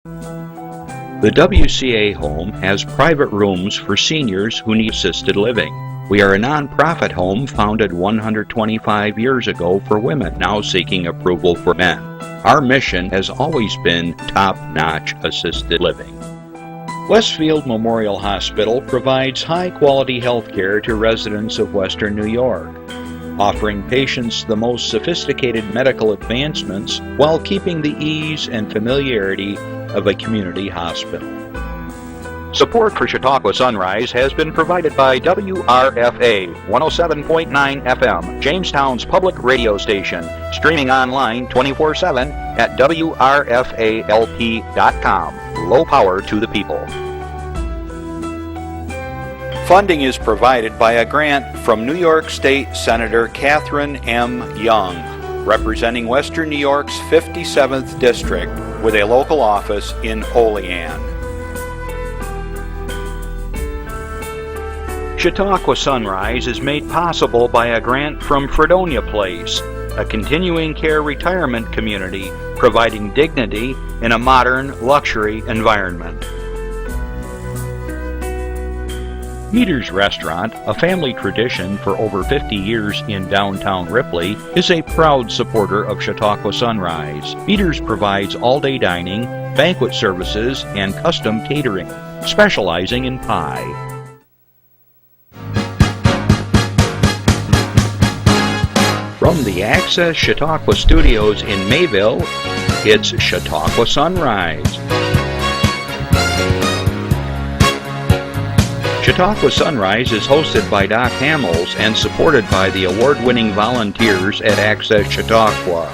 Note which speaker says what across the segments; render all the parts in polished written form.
Speaker 1: The WCA home has private rooms for seniors who need assisted living. We are a nonprofit home founded 125 years ago for women, now seeking approval for men. Our mission has always been top-notch assisted living. Westfield Memorial Hospital provides high-quality health care to residents of Western New York, offering patients the most sophisticated medical advancements while keeping the ease and familiarity of a community hospital. Support for Chautauqua Sunrise has been provided by WRFA 107.9 FM, Jamestown's public radio station, streaming online 24/7 at WRFALP.com. Low power to the people. Funding is provided by a grant from New York State Senator Catherine M. Young, representing Western New York's 57th District with a local office in Olean. Chautauqua Sunrise is made possible by a grant from Fredonia Place, a continuing care retirement community providing dignity in a modern luxury environment. Meter's Restaurant, a family tradition for over 50 years in downtown Ripley, is a proud supporter of Chautauqua Sunrise. Meter's provides all-day dining, banquet services, and custom catering, specializing in pie. From the Access Chautauqua Studios in Mayville, it's Chautauqua Sunrise. Chautauqua Sunrise is hosted by Doc Hamels and supported by the award-winning volunteers at Access Chautauqua.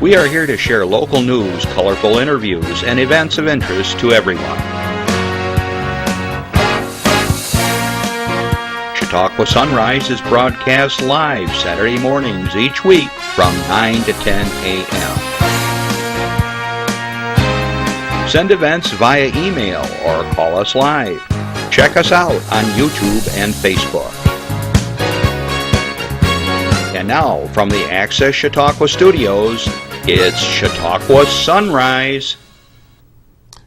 Speaker 1: We are here to share local news, colorful interviews, and events of interest to everyone. Chautauqua Sunrise is broadcast live Saturday mornings each week from 9 to 10 a.m. Send events via email or call us live. Check us out on YouTube and Facebook. And now, from the Access Chautauqua Studios, it's Chautauqua Sunrise.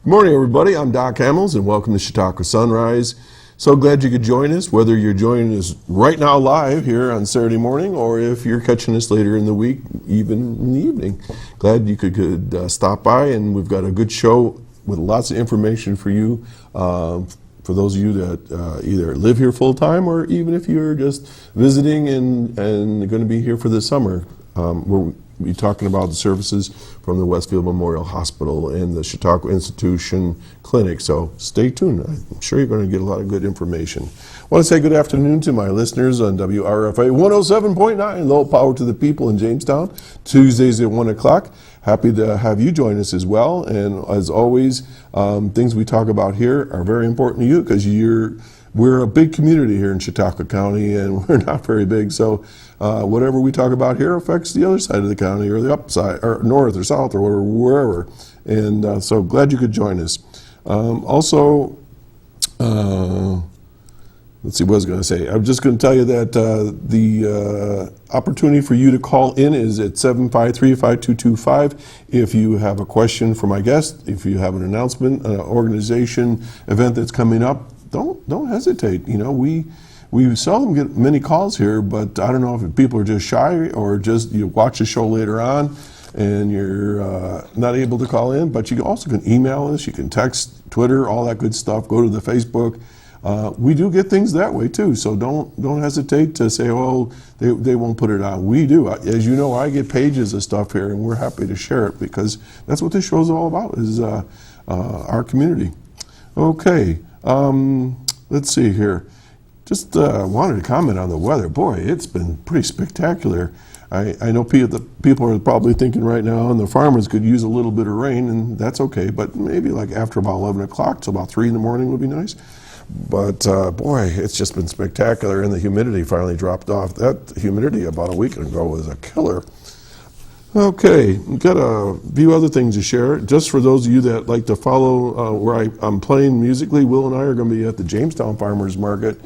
Speaker 2: Good morning, everybody. I'm Doc Hamels, and welcome to Chautauqua Sunrise. So glad you could join us, whether you're joining us right now live here on Saturday morning or if you're catching us later in the week, even in the evening. Glad you could stop by, and we've got a good show with lots of information for you, for those of you that either live here full-time or even if you're just visiting and going to be here for the summer. We'll be talking about the services from the Westfield Memorial Hospital and the Chautauqua Institution Clinic, so stay tuned. I'm sure you're going to get a lot of good information. I want to say good afternoon to my listeners on WRFA 107.9, low power to the people in Jamestown, Tuesdays at 1 o'clock. Happy to have you join us as well, and as always, things we talk about here are very important to you because we're a big community here in Chautauqua County, and we're not very big, so whatever we talk about here affects the other side of the county, or the upside, or north or south, or wherever. And so glad you could join us. Let's see what I was going to say. I'm just going to tell you that the opportunity for you to call in is at 753-5225. If you have a question for my guest, if you have an announcement, an organization event that's coming up, don't hesitate. You know, we seldom get many calls here, but I don't know if people are just shy or just you watch the show later on and you're not able to call in. But you also can email us, you can text, Twitter, all that good stuff. Go to the Facebook. We do get things that way too, so don't hesitate to say, oh, they won't put it on. We do. As you know, I get pages of stuff here, and we're happy to share it because that's what this show is all about, is our community. Okay. Let's see here. Just wanted to comment on the weather. Boy, it's been pretty spectacular. I know people are probably thinking right now, and the farmers could use a little bit of rain, and that's okay, but maybe like after about 11 o'clock to about 3 in the morning would be nice. But boy, it's just been spectacular, and the humidity finally dropped off. That humidity about a week ago was a killer. Okay, we've got a few other things to share. Just for those of you that like to follow where I'm playing musically, Will and I are going to be at the Jamestown Farmers Market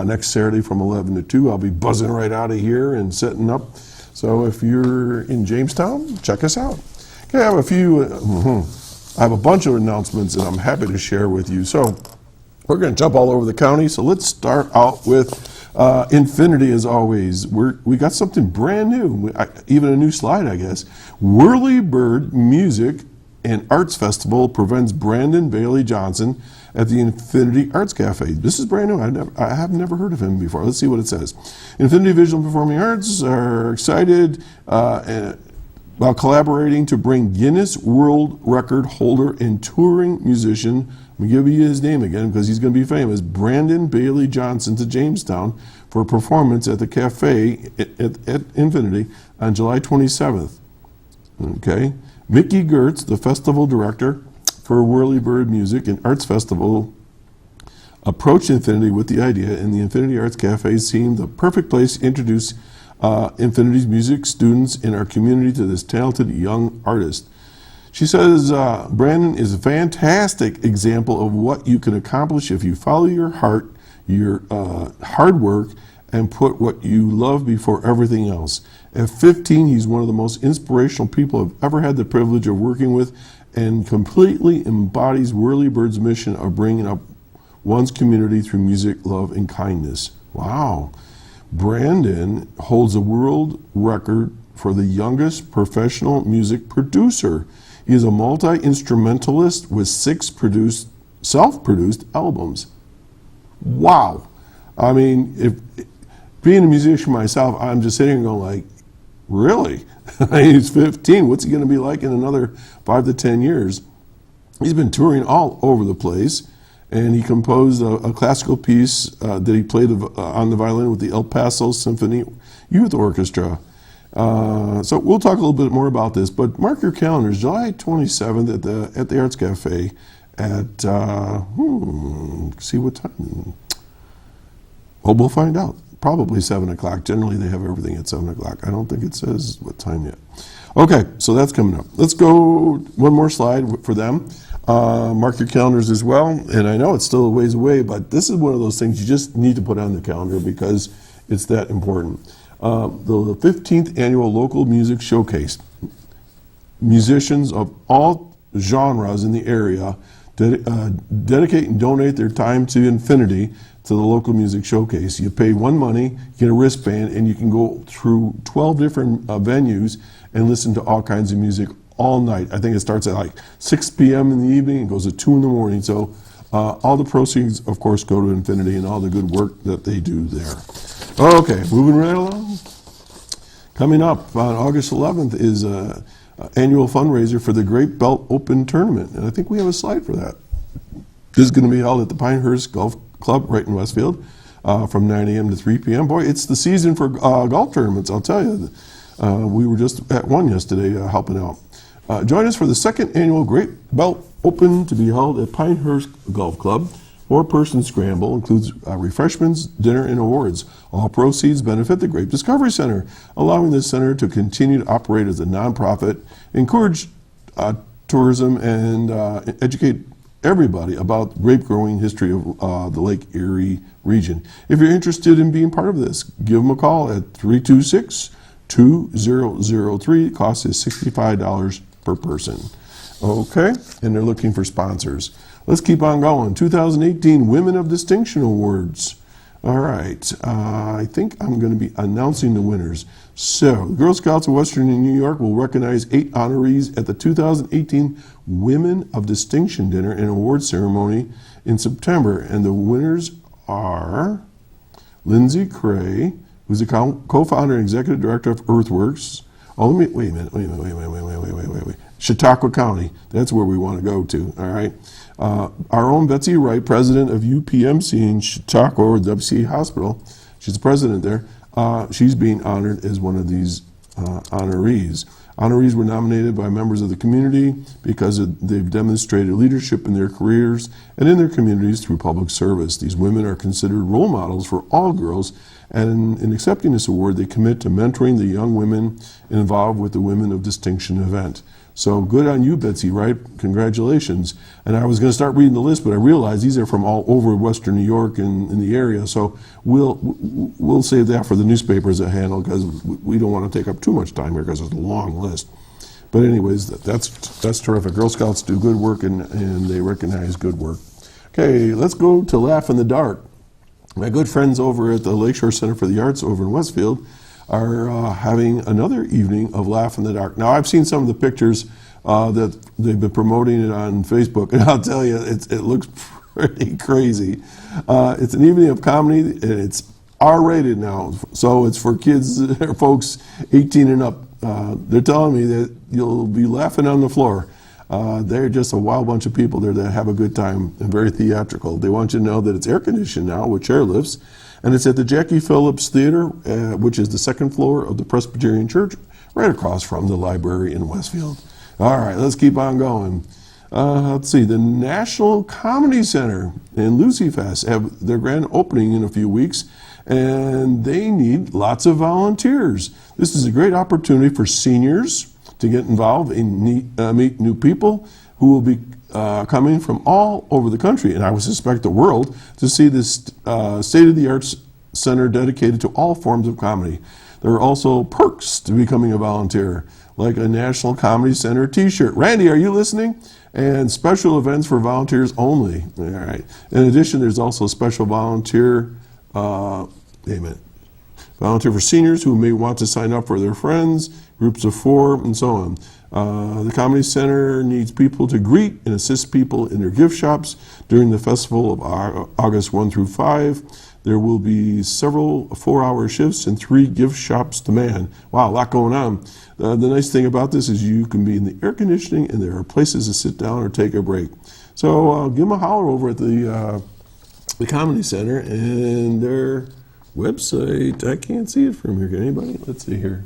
Speaker 2: next Saturday from 11 to 2. I'll be buzzing right out of here and setting up. So if you're in Jamestown, check us out. Okay, I have a bunch of announcements that I'm happy to share with you. So we're going to jump all over the county. So let's start out with Infinity, as always. We got something brand new, even a new slide, I guess. Whirly Bird Music and Arts Festival prevents Brandon Bailey Johnson at the Infinity Arts Cafe. This is brand new. I have never heard of him before. Let's see what it says. Infinity Visual and Performing Arts are excited about collaborating to bring Guinness World Record holder and touring musician, I'm going to give you his name again because he's going to be famous, Brandon Bailey Johnson, to Jamestown for a performance at the cafe at Infinity on July 27th. Okay. Mickey Gertz, the festival director for Whirly Bird Music and Arts Festival, approached Infinity with the idea, and the Infinity Arts Cafe seemed the perfect place to introduce Infinity's music students in our community to this talented young artist. She says, Brandon is a fantastic example of what you can accomplish if you follow your heart, your hard work, and put what you love before everything else. At 15, he's one of the most inspirational people I've ever had the privilege of working with, and completely embodies Whirly Bird's mission of bringing up one's community through music, love, and kindness. Wow. Brandon holds a world record for the youngest professional music producer. He is a multi-instrumentalist with 6 self-produced albums. Wow. I mean, being a musician myself, I'm just sitting here going like, really? He's 15. What's he going to be like in another 5 to 10 years? He's been touring all over the place, and he composed a classical piece that he played on the violin with the El Paso Symphony Youth Orchestra. So we'll talk a little bit more about this, but mark your calendars, July 27th at the Arts Cafe at, see what time? Well, we'll find out. Probably 7 o'clock. Generally, they have everything at 7 o'clock. I don't think it says what time yet. Okay, so that's coming up. Let's go one more slide for them. Mark your calendars as well. And I know it's still a ways away, but this is one of those things you just need to put on the calendar because it's that important. The 15th Annual Local Music Showcase. Musicians of all genres in the area dedicate and donate their time to Infinity to the local music showcase. You pay money, you get a wristband, and you can go through 12 different venues and listen to all kinds of music all night. I think it starts at like 6 p.m. in the evening and goes to 2 in the morning. So all the proceeds, of course, go to Infinity and all the good work that they do there. Okay, moving right along. Coming up on August 11th is an annual fundraiser for the Great Belt Open Tournament, and I think we have a slide for that. This is going to be held at the Pinehurst Golf Club right in Westfield from 9 a.m. to 3 p.m. Boy, it's the season for golf tournaments, I'll tell you. We were just at one yesterday helping out. Join us for the 2nd Annual Great Belt Open to be held at Pinehurst Golf Club. 4-person scramble includes refreshments, dinner, and awards. All proceeds benefit the Grape Discovery Center, allowing the center to continue to operate as a nonprofit, encourage tourism, and educate everybody about grape growing history of the Lake Erie region. If you're interested in being part of this, give them a call at 326-2003. The cost is $65 per person. Okay, and they're looking for sponsors. Let's keep on going. 2018 Women of Distinction Awards. All right, I think I'm going to be announcing the winners. So, the Girl Scouts of Western New York will recognize 8 honorees at the 2018 Women of Distinction Dinner and Award Ceremony in September. And the winners are Lindsay Cray, who's the co-founder and executive director of Earthworks. Oh, wait a minute. Chautauqua County. That's where we want to go to, all right? Our own Betsy Wright, president of UPMC in Chautauqua, or WCA Hospital. She's the president there. She's being honored as one of these honorees. Honorees were nominated by members of the community because they've demonstrated leadership in their careers and in their communities through public service. These women are considered role models for all girls, and in accepting this award, they commit to mentoring the young women involved with the Women of Distinction event. So good on you, Betsy Wright. Congratulations. And I was going to start reading the list, but I realized these are from all over Western New York and in the area. So we'll save that for the newspapers that handle, because we don't want to take up too much time here because it's a long list. But anyways, that's terrific. Girl Scouts do good work, and they recognize good work. Okay, let's go to Laugh in the Dark. My good friends over at the Lakeshore Center for the Arts over in Westfield are having another evening of Laugh in the Dark. Now, I've seen some of the pictures that they've been promoting it on Facebook, and I'll tell you, it looks pretty crazy. It's an evening of comedy, and it's R-rated now, so it's for kids or folks 18 and up. They're telling me that you'll be laughing on the floor. They're just a wild bunch of people there that have a good time and very theatrical. They want you to know that it's air-conditioned now with chairlifts, and it's at the Jackie Phillips Theater, which is the second floor of the Presbyterian Church, right across from the library in Westfield. All right, let's keep on going. Let's see, the National Comedy Center and Lucy Fest have their grand opening in a few weeks, and they need lots of volunteers. This is a great opportunity for seniors to get involved and meet new people who will be coming from all over the country, and I would suspect the world, to see this state-of-the-art center dedicated to all forms of comedy. There are also perks to becoming a volunteer, like a National Comedy Center t-shirt. Randy, are you listening? And special events for volunteers only. All right. In addition, there's also special volunteer for seniors who may want to sign up for their friends, groups of 4, and so on. The Comedy Center needs people to greet and assist people in their gift shops during the festival of August 1 through 5. There will be several 4-hour shifts and 3 gift shops to man. Wow, a lot going on. The nice thing about this is you can be in the air conditioning, and there are places to sit down or take a break. So give them a holler over at the Comedy Center and their website. I can't see it from here. Can anybody? Let's see here.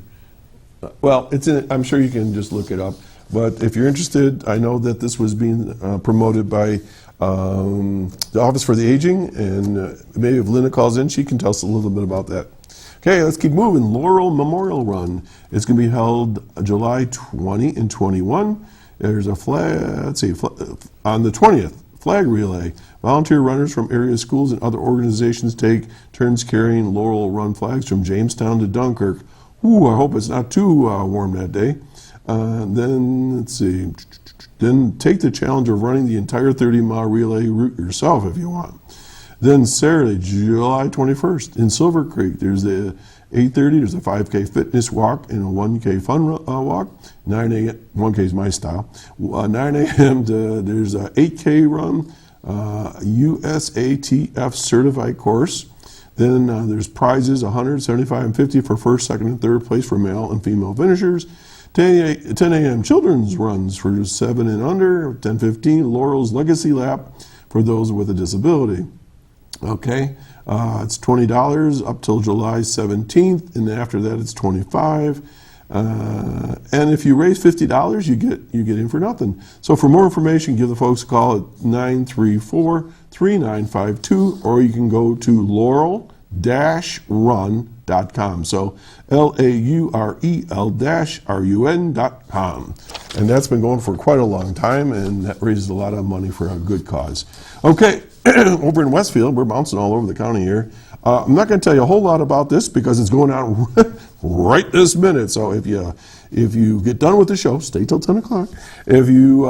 Speaker 2: Well, I'm sure you can just look it up. But if you're interested, I know that this was being promoted by the Office for the Aging, and maybe if Linda calls in, she can tell us a little bit about that. Okay, let's keep moving. Laurel Memorial Run. It's going to be held July 20 and 21. There's a flag, on the 20th, flag relay. Volunteer runners from area schools and other organizations take turns carrying Laurel Run flags from Jamestown to Dunkirk. Ooh, I hope it's not too warm that day. Then take the challenge of running the entire 30-mile relay route yourself if you want. Then Saturday, July 21st, in Silver Creek, there's the 8:30, there's a 5K fitness walk and a 1K fun walk. 9 a.m., 1K is my style. 9 a.m. There's a 8K run, USATF certified course. Then there's prizes, 100, 75, and 50 for first, second, and third place for male and female finishers. 10 a.m. children's runs for 7 and under. 10:15 Laurel's Legacy Lap for those with a disability. Okay, it's $20 up till July 17th, and after that it's $25. And if you raise $50, you get in for nothing. So for more information, give the folks a call at 934-3952, or you can go to laurel-run.com. So LAUREL-RUN.com. And that's been going for quite a long time, and that raises a lot of money for a good cause. Okay, over in Westfield, we're bouncing all over the county here. I'm not going to tell you a whole lot about this because it's going on right this minute. So if you get done with the show, stay till 10 o'clock. If you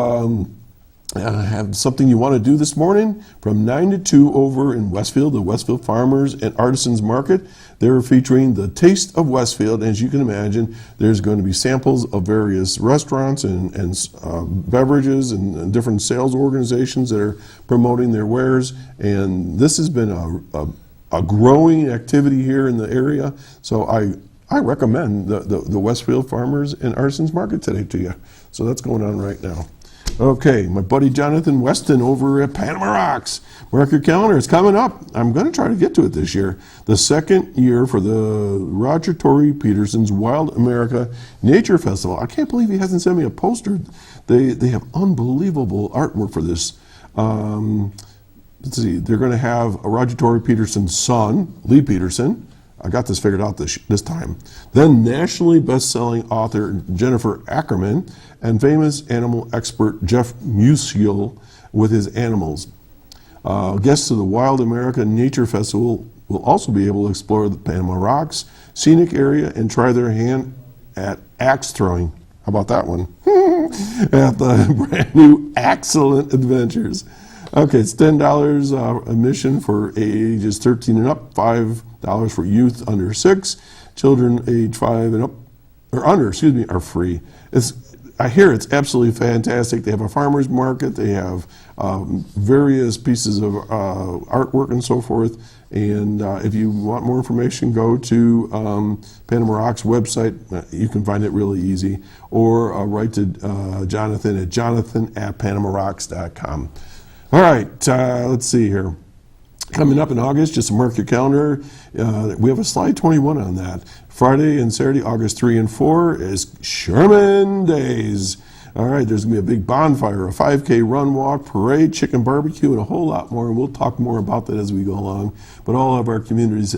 Speaker 2: have something you want to do this morning, from 9 to 2 over in Westfield, the Westfield Farmers and Artisans Market, they're featuring the Taste of Westfield. As you can imagine, there's going to be samples of various restaurants and beverages and different sales organizations that are promoting their wares. And this has been a growing activity here in the area. So I recommend the Westfield Farmers and Artisans Market today to you. So that's going on right now. Okay, my buddy Jonathan Weston over at Panama Rocks. Mark your calendar, it's coming up. I'm going to try to get to it this year. The second year for the Roger Tory Peterson's Wild America Nature Festival. I can't believe he hasn't sent me a poster. They have unbelievable artwork for this. Let's see, they're going to have Roger Tory Peterson's son, Lee Peterson. I got this figured out this time. Then nationally best-selling author Jennifer Ackerman and famous animal expert Jeff Musial with his animals. Guests to the Wild America Nature Festival will also be able to explore the Panama Rocks scenic area and try their hand at axe throwing. How about that one? At the brand new Excellent Adventures. Okay, it's $10 admission for ages 13 and up, $5 for youth under 6. Children age 5 and up, or under, are free. I hear it's absolutely fantastic. They have a farmer's market. They have various pieces of artwork and so forth. And if you want more information, go to Panama Rocks website. You can find it really easy. Or write to Jonathan at jonathan@panamarocks.com. All right, let's see here. Coming up in August, just to mark your calendar, we have a slide 21 on that. Friday and Saturday, August 3 and 4 is Sherman Days. All right, there's going to be a big bonfire, a 5K run, walk, parade, chicken barbecue, and a whole lot more. And we'll talk more about that as we go along. But all of our communities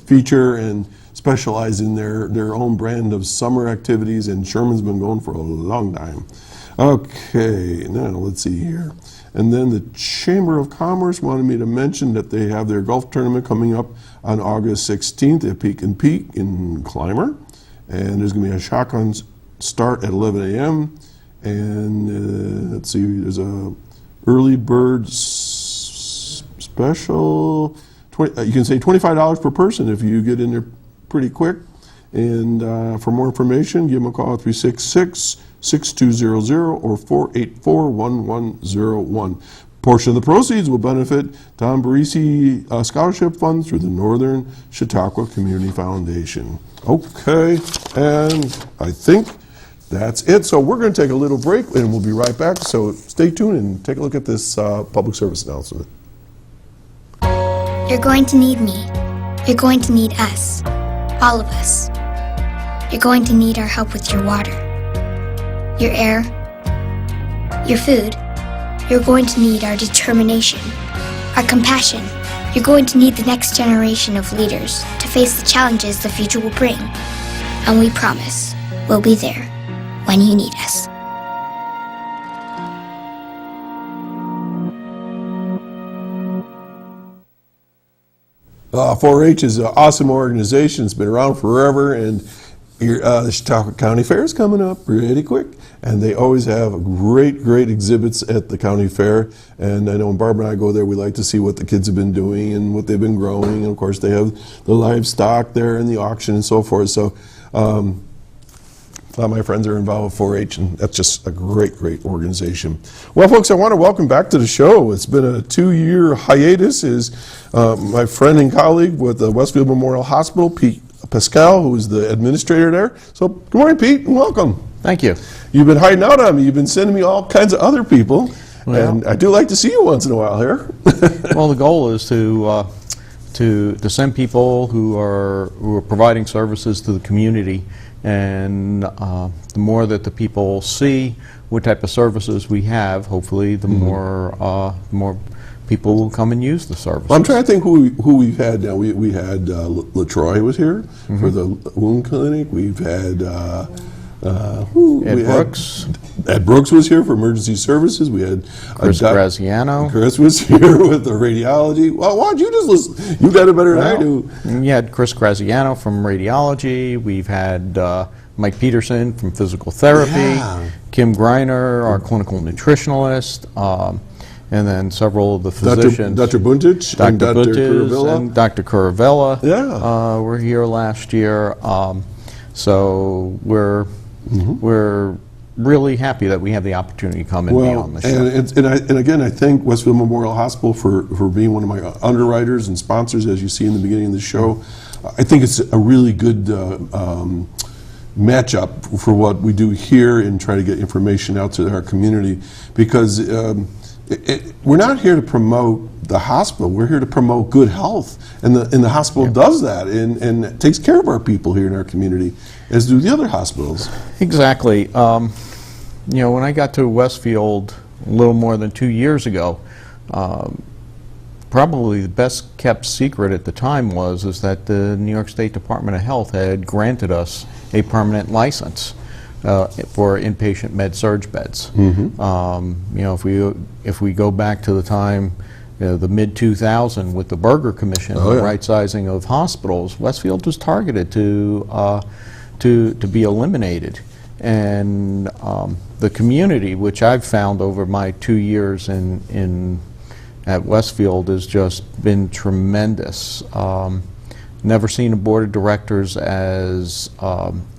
Speaker 2: feature and specialize in their own brand of summer activities, and Sherman's been going for a long time. Okay, now let's see here. And then the Chamber of Commerce wanted me to mention that they have their golf tournament coming up on August 16th at Peak and Peak in Clymer. And there's going to be a shotgun start at 11 a.m. And let's see, there's a early bird special. You can say $25 per person if you get in there pretty quick. And for more information, give them a call at 366-6200 or 484-1101. Portion of the proceeds will benefit Tom Barisi Scholarship Fund through the Northern Chautauqua Community Foundation. Okay, and I think that's it. So we're going to take a little break, and we'll be right back. So stay tuned and take a look at this public service announcement.
Speaker 3: You're going to need me. You're going to need us. All of us. You're going to need our help with your water, your air, your food. You're going to need our determination, our compassion. You're going to need the next generation of leaders to face the challenges the future will bring. And we promise we'll be there when you need us.
Speaker 2: Uh, 4-H is an awesome organization. It's been around forever, and the Chautauqua County Fair is coming up pretty quick, and they always have great exhibits at the county fair. And I know when Barbara and I go there, we like to see what the kids have been doing and what they've been growing. And of course, they have the livestock there and the auction and so forth. So a lot of my friends are involved with 4-H, and that's just a great organization. Well, folks, I want to welcome back to the show. It's been a 2-year hiatus. Is my friend and colleague with the Westfield Memorial Hospital, Pete Pascale, who is the administrator there. So, good morning, Pete, and welcome.
Speaker 4: Thank you.
Speaker 2: You've been hiding out on me. You've been sending me all kinds of other people, and I do like to see you once in a while here.
Speaker 4: Well, the goal is to send people who are providing services to the community, and the more that the people see what type of services we have, hopefully, the more people will come and use the services.
Speaker 2: Well, I'm trying to think who we've had now. We had LaTroy was here for the wound clinic. We've had
Speaker 4: Ed Brooks.
Speaker 2: Ed Brooks was here for emergency services. We had
Speaker 4: Chris Graziano.
Speaker 2: Chris was here with the radiology. Well, why don't you just listen? You got it better than I do.
Speaker 4: We had Chris Graziano from radiology. We've had Mike Peterson from physical therapy. Kim Greiner, our clinical nutritionalist. And then several of the physicians.
Speaker 2: Dr. Buntich and Dr. Curavilla.
Speaker 4: And Dr. Curavilla were here last year. So we're really happy that we have the opportunity to come and be on the show.
Speaker 2: And again, I thank Westfield Memorial Hospital for being one of my underwriters and sponsors, as you see in the beginning of the show. I think it's a really good match up for what we do here and try to get information out to our community, because we're not here to promote the hospital. We're here to promote good health, and the hospital does that and takes care of our people here in our community, as do the other hospitals.
Speaker 4: Exactly. You know, when I got to Westfield a little more than 2 years ago, probably the best kept secret at the time is that the New York State Department of Health had granted us a permanent license for inpatient med-surg beds. You know, if we go back to the time, the mid-2000 with the Berger Commission, the right sizing of hospitals, Westfield was targeted to be eliminated. And the community, which I've found over my 2 years at Westfield, has just been tremendous. Never seen a board of directors as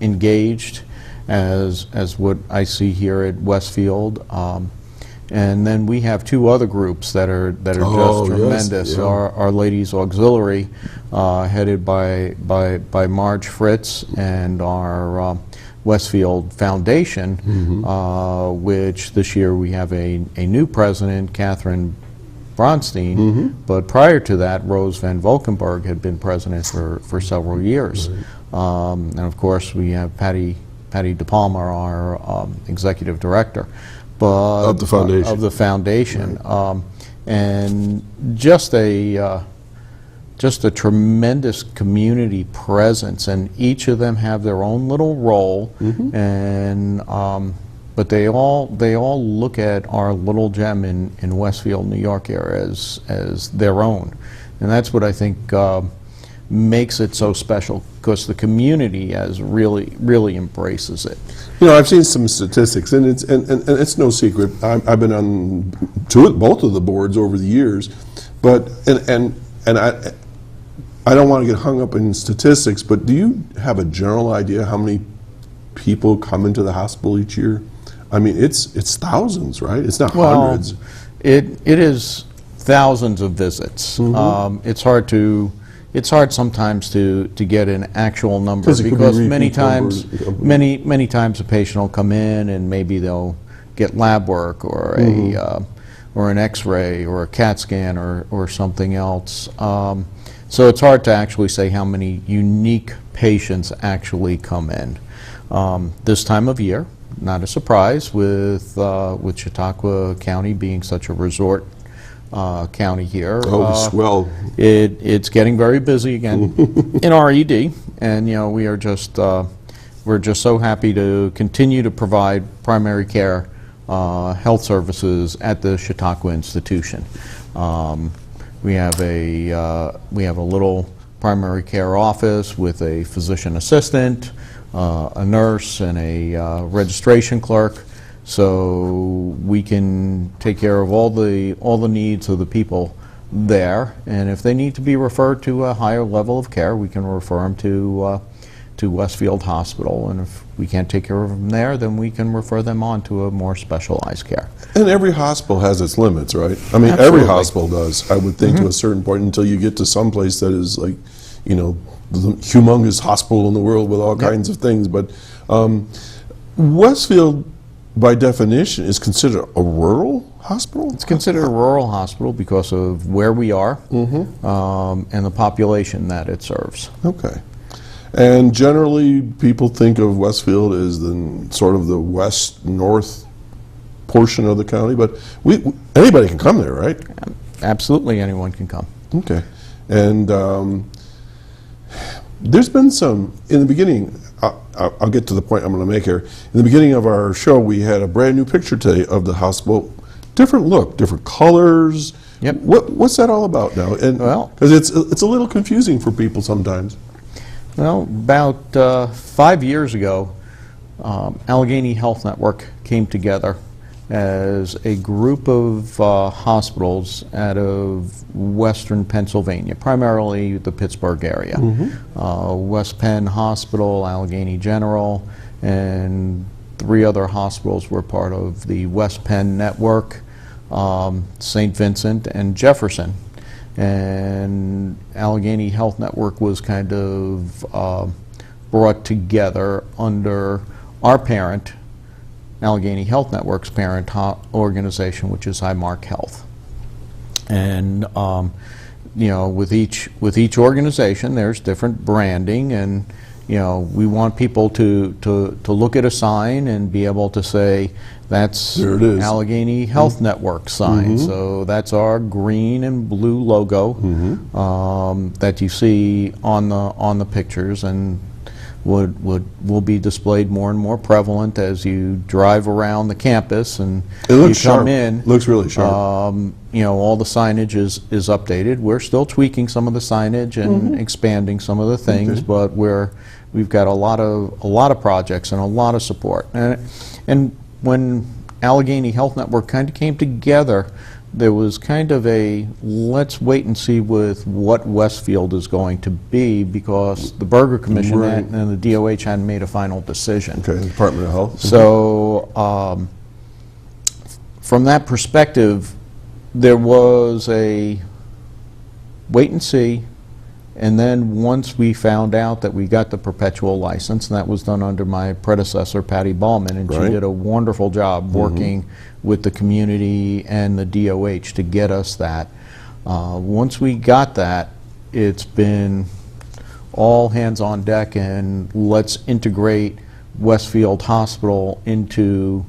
Speaker 4: engaged as what I see here at Westfield. And then we have two other groups that are just tremendous.
Speaker 2: Yes, yeah.
Speaker 4: Our Ladies Auxiliary, headed by Marge Fritz, and our Westfield Foundation, which this year we have a new president, Catherine Bronstein, but prior to that, Rose Van Valkenburg had been president for several years. And of course, we have Patty DePalma, our executive director, but
Speaker 2: of the foundation.
Speaker 4: Of the foundation, and just a tremendous community presence, and each of them have their own little role, and but they all look at our little gem in Westfield, New York area as their own, and that's what I think makes it so special, because the community really embraces it.
Speaker 2: You know, I've seen some statistics, and it's no secret. I've been on both of the boards over the years, but and I don't want to get hung up in statistics, but do you have a general idea how many people come into the hospital each year? I mean, it's thousands, right? It's not hundreds.
Speaker 4: It is thousands of visits. It's hard sometimes to get an actual number, because many times a patient will come in and maybe they'll get lab work or or an X-ray or a CAT scan or something else. So it's hard to actually say how many unique patients actually come in. This time of year, not a surprise, with Chautauqua County being such a resort county here.
Speaker 2: Swell.
Speaker 4: It's getting very busy again in RED, and you know, we're just so happy to continue to provide primary care health services at the Chautauqua institution. We have a little primary care office with a physician assistant, a nurse, and a registration clerk, so we can take care of all the needs of the people there. And if they need to be referred to a higher level of care, we can refer them to Westfield Hospital. And if we can't take care of them there, then we can refer them on to a more specialized care.
Speaker 2: And every hospital has its limits, right? I mean,
Speaker 4: Absolutely.
Speaker 2: every hospital does, I would think, to a certain point, until you get to some place that is like, you know, the humongous hospital in the world with all kinds of things. But Westfield, by definition, is considered a rural hospital?
Speaker 4: It's considered a rural hospital because of where we are and the population that it serves.
Speaker 2: Okay. And generally, people think of Westfield as sort of the west-north portion of the county, but anybody can come there, right?
Speaker 4: Absolutely, anyone can come.
Speaker 2: Okay. And there's been some, in the beginning, I'll get to the point I'm going to make here. In the beginning of our show, we had a brand new picture today of the hospital. Different look, different colors.
Speaker 4: Yep.
Speaker 2: What's that all about now? And because it's a little confusing for people sometimes.
Speaker 4: Well, about 5 years ago, Allegheny Health Network came together as a group of hospitals out of western Pennsylvania, primarily the Pittsburgh area. West Penn Hospital, Allegheny General, and 3 other hospitals were part of the West Penn network, St. Vincent and Jefferson. And Allegheny Health Network was kind of brought together under our parent, Allegheny Health Network's parent organization, which is Highmark Health. And you know, with each organization, there's different branding, and you know, we want people to look at a sign and be able to say, that's
Speaker 2: There it is.
Speaker 4: Allegheny Health Network sign. So that's our green and blue logo that you see on the pictures, and will be displayed more and more prevalent as you drive around the campus and
Speaker 2: It looks
Speaker 4: you come
Speaker 2: sharp.
Speaker 4: in.
Speaker 2: Looks really sharp.
Speaker 4: You know, all the signage is updated. We're still tweaking some of the signage and expanding some of the things, but we've got a lot of projects and a lot of support. And when Allegheny Health Network kind of came together, there was kind of a let's wait and see with what Westfield is going to be, because the Burger Commission
Speaker 2: Right.
Speaker 4: and the DOH hadn't made a final decision.
Speaker 2: Okay, Department of Health.
Speaker 4: So from that perspective, there was a wait and see, and then once we found out that we got the perpetual license, and that was done under my predecessor, Patty Ballman, and
Speaker 2: Right.
Speaker 4: she did a wonderful job working with the community and the DOH to get us that. Once we got that, it's been all hands on deck, and let's integrate Westfield Hospital into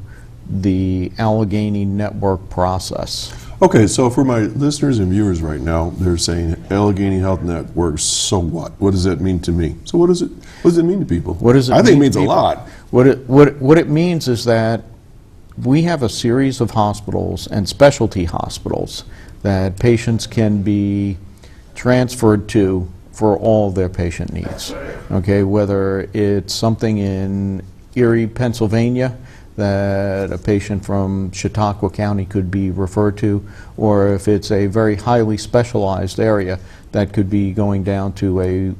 Speaker 4: the Allegheny Network process.
Speaker 2: Okay, so for my listeners and viewers right now, they're saying Allegheny Health Network, so what? What does that mean to me? So what does it mean to people?
Speaker 4: What does it
Speaker 2: I think it
Speaker 4: mean
Speaker 2: means
Speaker 4: to
Speaker 2: a
Speaker 4: people?
Speaker 2: lot.
Speaker 4: What it means is that we have a series of hospitals and specialty hospitals that patients can be transferred to for all of their patient needs. Okay, whether it's something in Erie, Pennsylvania, that a patient from Chautauqua County could be referred to, or if it's a very highly specialized area, that could be going down to a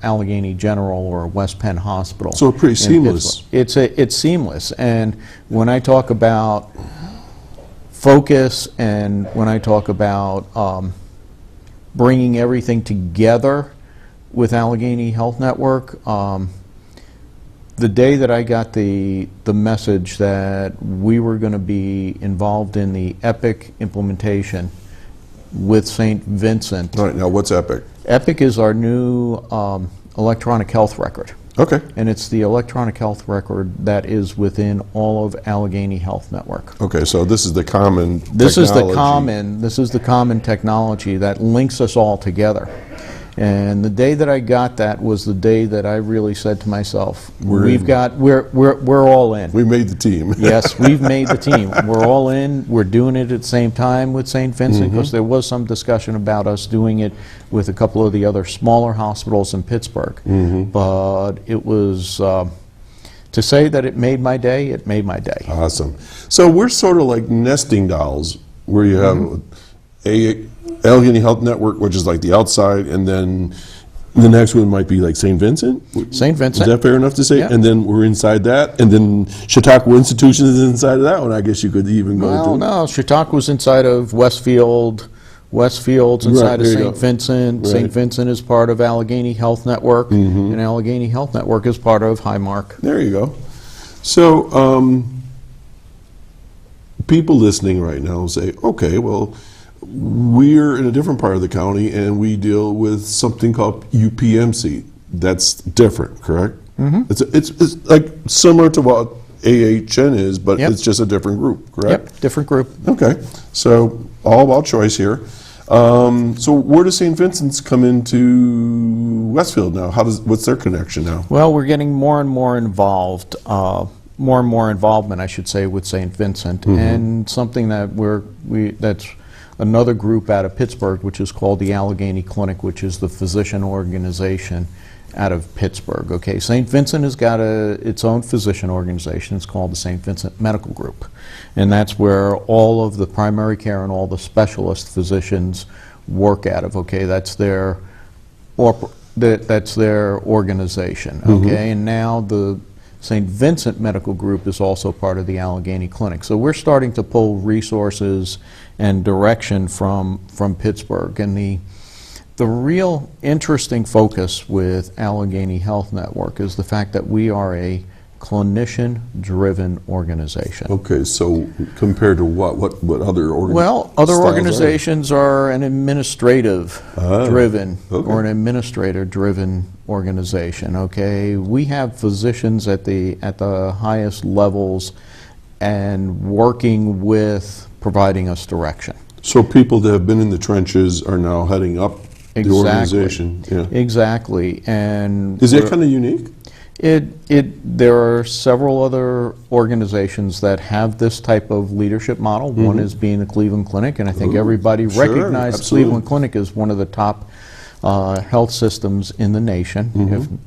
Speaker 4: Allegheny General or a West Penn Hospital.
Speaker 2: So pretty
Speaker 4: in
Speaker 2: seamless.
Speaker 4: Pittsburgh. It's seamless, and when I talk about focus and when I talk about bringing everything together with Allegheny Health Network, the day that I got the message that we were going to be involved in the Epic implementation with St. Vincent.
Speaker 2: All right, now what's Epic?
Speaker 4: Epic is our new electronic health record,
Speaker 2: Okay.
Speaker 4: and it's the electronic health record that is within all of Allegheny Health Network.
Speaker 2: Okay, so this is the common
Speaker 4: This is
Speaker 2: technology.
Speaker 4: the common technology that links us all together. And the day that I got that was the day that I really said to myself, we're all in.
Speaker 2: We made the team.
Speaker 4: Yes, we've made the team. We're all in. We're doing it at the same time with St. Vincent, because there was some discussion about us doing it with a couple of the other smaller hospitals in Pittsburgh. But it was, to say that it made my day, it made my day.
Speaker 2: Awesome. So we're sort of like nesting dolls, where you have a Allegheny Health Network, which is like the outside, and then the next one might be like St. Vincent?
Speaker 4: St. Vincent.
Speaker 2: Is that fair enough to say?
Speaker 4: Yeah.
Speaker 2: And then we're inside that, and then Chautauqua Institution is inside of that one. I guess you could even go
Speaker 4: Well,
Speaker 2: to.
Speaker 4: no, Chautauqua's inside of Westfield. Westfield's
Speaker 2: Right,
Speaker 4: inside of
Speaker 2: there you
Speaker 4: St.
Speaker 2: go.
Speaker 4: Vincent.
Speaker 2: Right.
Speaker 4: St. Vincent is part of Allegheny Health Network, and Allegheny Health Network is part of Highmark.
Speaker 2: There you go. So people listening right now say, okay, well, we're in a different part of the county and we deal with something called UPMC. That's different, correct? It's like similar to what AHN is, but
Speaker 4: Yep.
Speaker 2: it's just a different group, correct?
Speaker 4: Yep, different group.
Speaker 2: Okay, so all about choice here. So where does St. Vincent's come into Westfield now? What's their connection now?
Speaker 4: Well, we're getting more and more involved, more and more involvement, I should say, with St. Vincent, and something that that's another group out of Pittsburgh, which is called the Allegheny Clinic, which is the physician organization out of Pittsburgh. Okay, St. Vincent has got its own physician organization. It's called the St. Vincent Medical Group, and that's where all of the primary care and all the specialist physicians work out of. Okay, that's their organization. Okay, and now the St. Vincent Medical Group is also part of the Allegheny Clinic. So we're starting to pull resources and direction from Pittsburgh, and The real interesting focus with Allegheny Health Network is the fact that we are a clinician-driven organization.
Speaker 2: Okay, so compared to what other organizations?
Speaker 4: Well, other organizations are an administrative-driven or an administrator-driven organization. Okay, we have physicians at the highest levels and working with providing us direction.
Speaker 2: So people that have been in the trenches are now heading up the organization. Yeah.
Speaker 4: Exactly, and
Speaker 2: is that kind of unique?
Speaker 4: There are several other organizations that have this type of leadership model. One is being the Cleveland Clinic, and I think everybody recognizes Cleveland Clinic as one of the top health systems in the nation.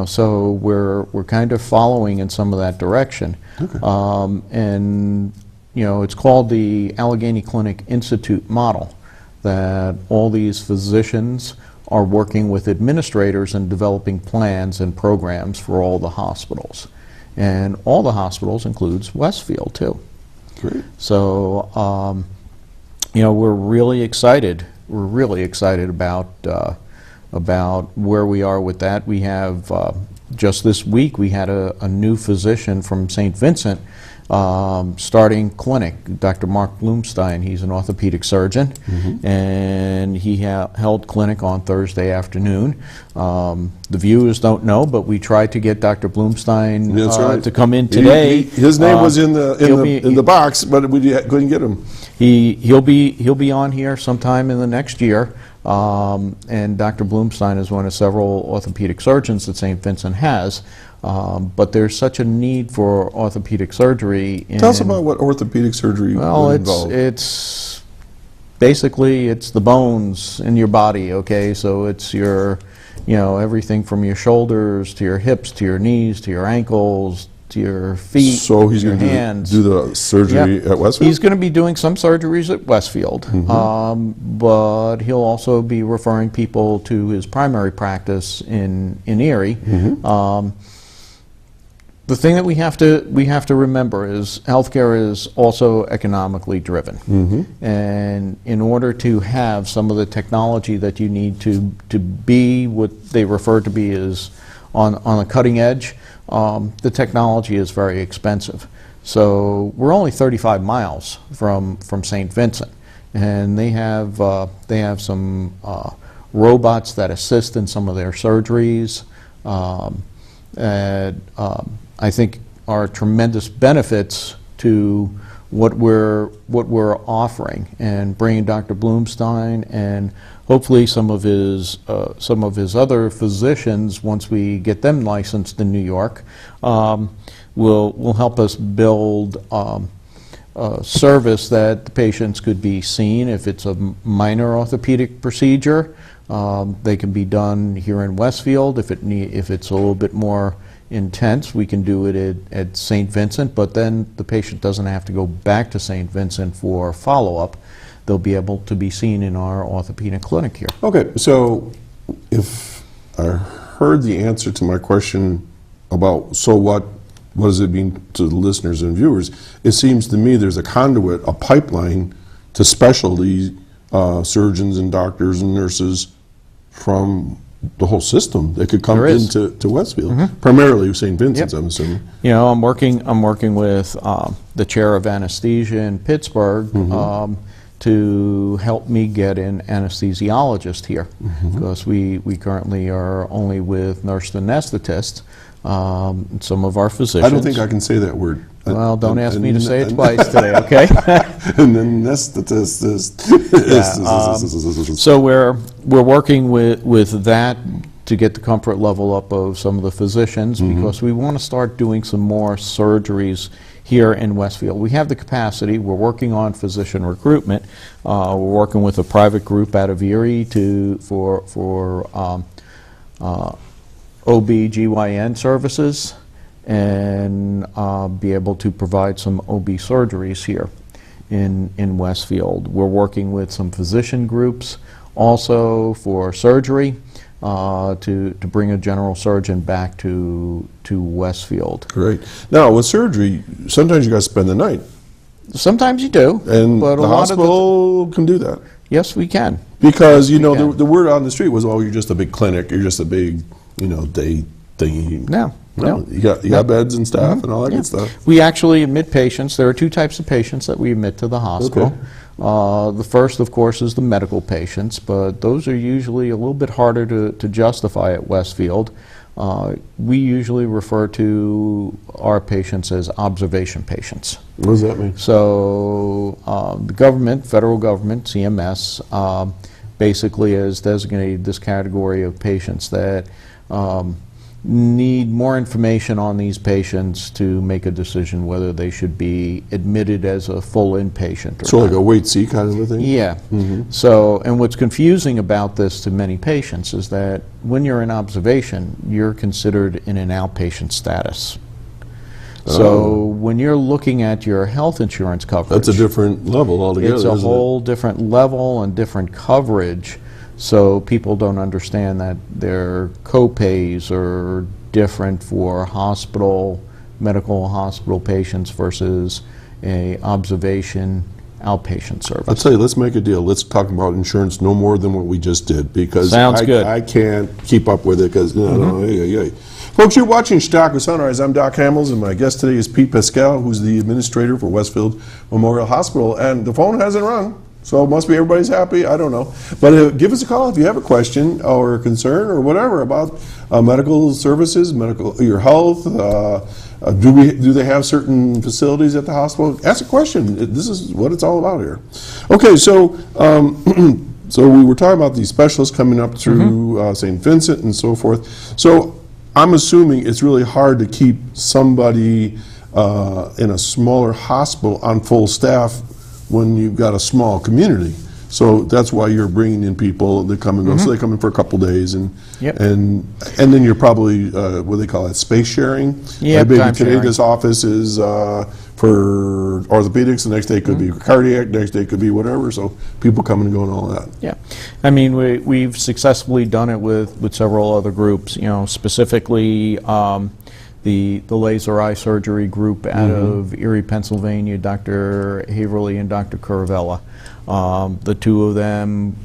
Speaker 4: So we're kind of following in some of that direction. And it's called the Allegheny Clinic Institute model, that all these physicians are working with administrators and developing plans and programs for all the hospitals. And all the hospitals includes Westfield too.
Speaker 2: Great.
Speaker 4: So, we're really excited. We're really excited about where we are with that. We have, just this week, we had a new physician from St. Vincent starting clinic, Dr. Mark Blumstein. He's an orthopedic surgeon, and he held clinic on Thursday afternoon. The viewers don't know, but we tried to get Dr. Blumstein to come in today.
Speaker 2: His name was in the box, but we couldn't get him.
Speaker 4: He'll be on here sometime in the next year. And Dr. Blumstein is one of several orthopedic surgeons that St. Vincent has. But there's such a need for orthopedic surgery.
Speaker 2: Tell us about what orthopedic surgery would involve.
Speaker 4: It's basically the bones in your body. Okay, so it's your, everything from your shoulders to your hips to your knees to your ankles to your feet.
Speaker 2: So he's going to do the surgery at Westfield? He's
Speaker 4: going to be doing some surgeries at Westfield, but he'll also be referring people to his primary practice in Erie. The thing that we have to remember is healthcare is also economically driven, and in order to have some of the technology that you need to be what they refer to be as on the cutting edge, the technology is very expensive. So we're only 35 miles from St. Vincent, and they have some robots that assist in some of their surgeries. I think are tremendous benefits to what we're offering, and bringing Dr. Blumstein and hopefully some of his other physicians, once we get them licensed in New York, will help us build a service that the patients could be seen. If it's a minor orthopedic procedure, they can be done here in Westfield. If it's a little bit more intense, we can do it at St. Vincent, but then the patient doesn't have to go back to St. Vincent for follow-up. They'll be able to be seen in our orthopedic clinic here.
Speaker 2: Okay, so if I heard the answer to my question about what does it mean to the listeners and viewers, it seems to me there's a conduit, a pipeline to specialty surgeons and doctors and nurses from the whole system that could come into Westfield, primarily St. Vincent's, I'm assuming.
Speaker 4: I'm working with the chair of anesthesia in Pittsburgh to help me get an anesthesiologist here, because we currently are only with nurse anesthetists. Some of our physicians.
Speaker 2: I don't think I can say that word.
Speaker 4: Well, don't ask me to say it twice today, okay?
Speaker 2: And then anesthetist.
Speaker 4: So we're working with that to get the comfort level up of some of the physicians, because we want to start doing some more surgeries here in Westfield. We have the capacity. We're working on physician recruitment. We're working with a private group out of Erie for OB/GYN services, and be able to provide some OB surgeries here in Westfield. We're working with some physician groups also for surgery, to bring a general surgeon back to Westfield.
Speaker 2: Great. Now with surgery, sometimes you got to spend the night.
Speaker 4: Sometimes you do,
Speaker 2: and but the hospital can do that.
Speaker 4: Yes, we can.
Speaker 2: Because, the word on the street was, oh, you're just a big clinic, you're just a big, day thingy.
Speaker 4: No.
Speaker 2: You got beds and staff and all that good stuff.
Speaker 4: We actually admit patients. There are two types of patients that we admit to the hospital. Okay. The first, of course, is the medical patients, but those are usually a little bit harder to justify at Westfield. We usually refer to our patients as observation patients.
Speaker 2: What does that mean?
Speaker 4: So the government, federal government, CMS, basically has designated this category of patients that need more information on these patients to make a decision whether they should be admitted as a full inpatient or
Speaker 2: so
Speaker 4: not.
Speaker 2: Like a wait-see kind of a thing?
Speaker 4: Yeah. So, and what's confusing about this to many patients is that when you're in observation, you're considered in an outpatient status. So when you're looking at your health insurance coverage,
Speaker 2: that's a different level altogether.
Speaker 4: It's a whole different level and different coverage. So people don't understand that their co-pays are different for medical hospital patients versus a observation outpatient service.
Speaker 2: I'll tell you, let's make a deal. Let's talk about insurance no more than what we just did, because
Speaker 4: Sounds good.
Speaker 2: I can't keep up with it because, Folks, you're watching Chautauqua Sunrise. I'm Doc Hamels, and my guest today is Pete Pascale, who's the administrator for Westfield Memorial Hospital, and the phone hasn't rung. So it must be everybody's happy. I don't know. But give us a call if you have a question or a concern or whatever about medical services, your health. Do they have certain facilities at the hospital? Ask a question. This is what it's all about here. Okay, so so we were talking about these specialists coming up through St. Vincent and so forth. So I'm assuming it's really hard to keep somebody in a smaller hospital on full staff when you've got a small community. So that's why you're bringing in people that come and go. So they come in for a couple days, and then you're probably what do they call it, space sharing?
Speaker 4: Yeah,
Speaker 2: maybe
Speaker 4: time
Speaker 2: today
Speaker 4: sharing.
Speaker 2: this office is for orthopedics, the next day could be cardiac, next day could be whatever. So people come and go and all that.
Speaker 4: Yeah, I mean we've successfully done it with several other groups. Specifically. The laser eye surgery group out of Erie, Pennsylvania, Dr. Haverly and Dr. Curavella. The two of them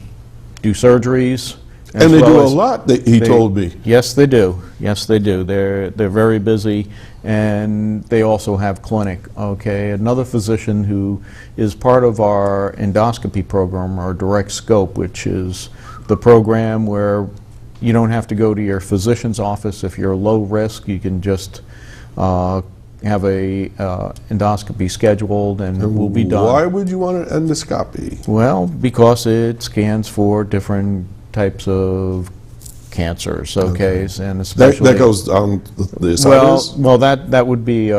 Speaker 4: do surgeries.
Speaker 2: And they do a lot, he told me.
Speaker 4: Yes, they do. Yes, they do. They're very busy, and they also have clinic. Okay, another physician who is part of our endoscopy program, our direct scope, which is the program where you don't have to go to your physician's office. If you're low risk, you can just have a endoscopy scheduled and it will be done.
Speaker 2: Why would you want an endoscopy?
Speaker 4: Well, because it scans for different types of cancers, okay, and especially
Speaker 2: that goes on the esophagus?
Speaker 4: well, that would be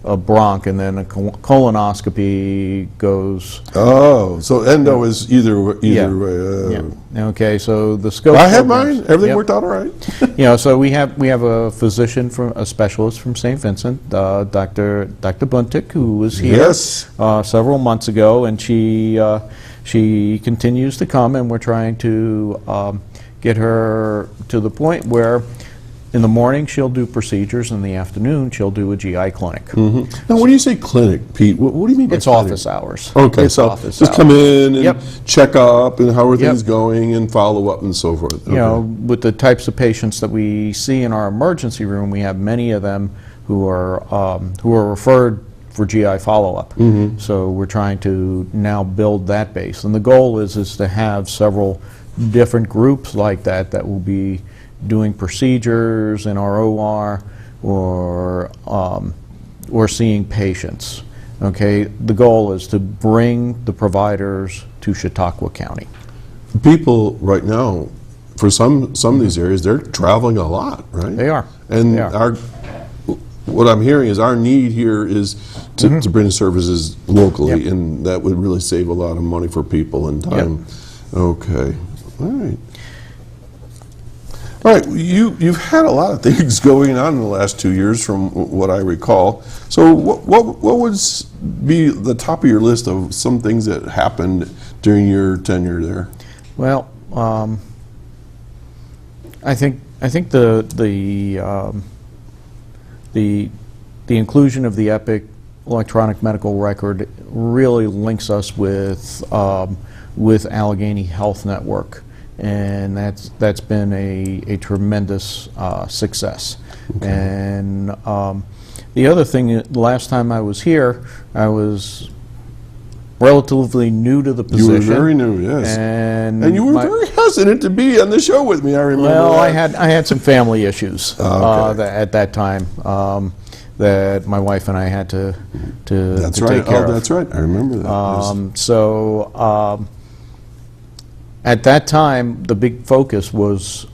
Speaker 4: a bronch, and then a colonoscopy goes.
Speaker 2: Oh, so endo is either way.
Speaker 4: Yeah. Okay, so the scope.
Speaker 2: I had mine. Everything worked out all right.
Speaker 4: So we have a physician a specialist from St. Vincent, Dr. Buntick, who was here several months ago, and she continues to come, and we're trying to get her to the point where in the morning she'll do procedures, in the afternoon she'll do a GI clinic.
Speaker 2: Now, when you say clinic, Pete, what do you mean by
Speaker 4: It's
Speaker 2: clinic?
Speaker 4: office hours.
Speaker 2: Okay,
Speaker 4: It's
Speaker 2: so
Speaker 4: office
Speaker 2: just
Speaker 4: hours.
Speaker 2: come in and
Speaker 4: Yep.
Speaker 2: check up and how are things going and follow up and so forth. Okay.
Speaker 4: With the types of patients that we see in our emergency room, we have many of them who are referred for GI follow-up. So we're trying to now build that base, and the goal is to have several different groups like that will be doing procedures in our OR or seeing patients. Okay, the goal is to bring the providers to Chautauqua County.
Speaker 2: People right now, for some of these areas, they're traveling a lot, right?
Speaker 4: They are.
Speaker 2: And
Speaker 4: They are.
Speaker 2: what I'm hearing is our need here is to bring services locally, and that would really save a lot of money for people and time. Okay, all right. All right, you've had a lot of things going on in the last 2 years from what I recall. So what would be the top of your list of some things that happened during your tenure there?
Speaker 4: Well, I think the inclusion of the Epic electronic medical record really links us with Allegheny Health Network, and that's been a tremendous success.
Speaker 2: Okay.
Speaker 4: And the other thing, the last time I was here, I was relatively new to the position.
Speaker 2: You were very new, yes.
Speaker 4: And
Speaker 2: you were very hesitant to be on the show with me, I remember.
Speaker 4: Well,
Speaker 2: that.
Speaker 4: I had some family issues
Speaker 2: Okay.
Speaker 4: at that time that my wife and I had to
Speaker 2: That's right.
Speaker 4: take care of.
Speaker 2: That's right. I remember that.
Speaker 4: So at that time, the big focus was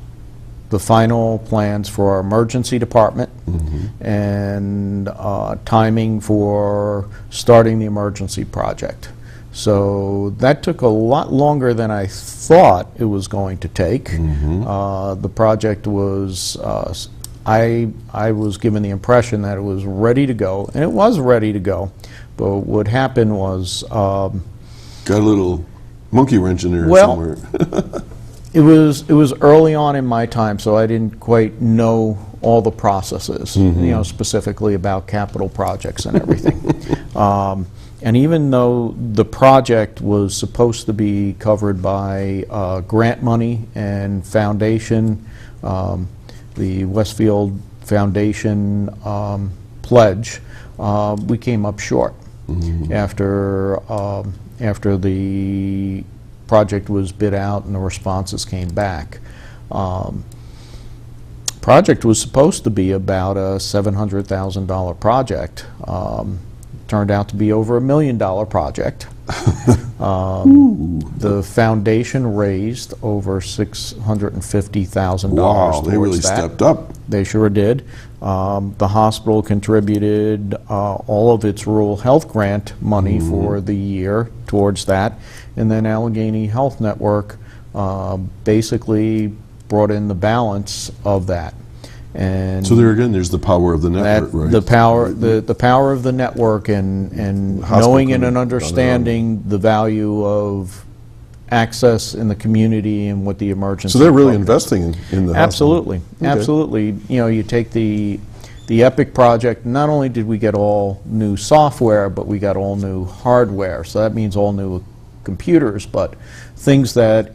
Speaker 4: the final plans for our emergency department and timing for starting the emergency project. So that took a lot longer than I thought it was going to take. The project was, I was given the impression that it was ready to go, and it was ready to go. But what happened was...
Speaker 2: Got a little monkey wrench in there somewhere.
Speaker 4: It was early on in my time, so I didn't quite know all the processes, you know, specifically about capital projects and everything. And even though the project was supposed to be covered by grant money and foundation, the Westfield Foundation pledge, we came up short after the project was bid out and the responses came back. Project was supposed to be about a $700,000 project. Turned out to be over $1 million project. The foundation raised over $650,000.
Speaker 2: Wow, they really stepped up.
Speaker 4: They sure did. The hospital contributed all of its rural health grant money for the year towards that, and then Allegheny Health Network basically brought in the balance of that. And
Speaker 2: so there again, there's the power of the network, right?
Speaker 4: The power of the network, and knowing and understanding the value of access in the community and what the emergency.
Speaker 2: So they're really investing in the
Speaker 4: absolutely,
Speaker 2: hospital.
Speaker 4: absolutely. You know, you take the Epic project. Not only did we get all new software, but we got all new hardware. So that means all new computers, but things that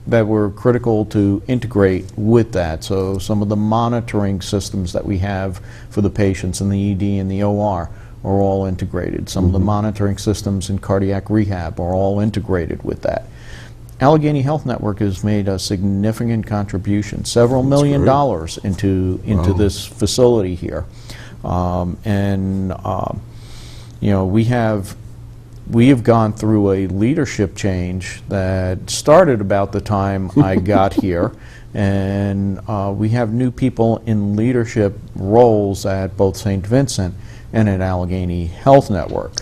Speaker 4: were critical to integrate with that. So some of the monitoring systems that we have for the patients in the ED and the OR are all integrated. Some of the monitoring systems in cardiac rehab are all integrated with that. Allegheny Health Network has made a significant contribution, several million dollars into this facility here. You know, we have gone through a leadership change that started about the time I got here, and we have new people in leadership roles at both St. Vincent and at Allegheny Health Network.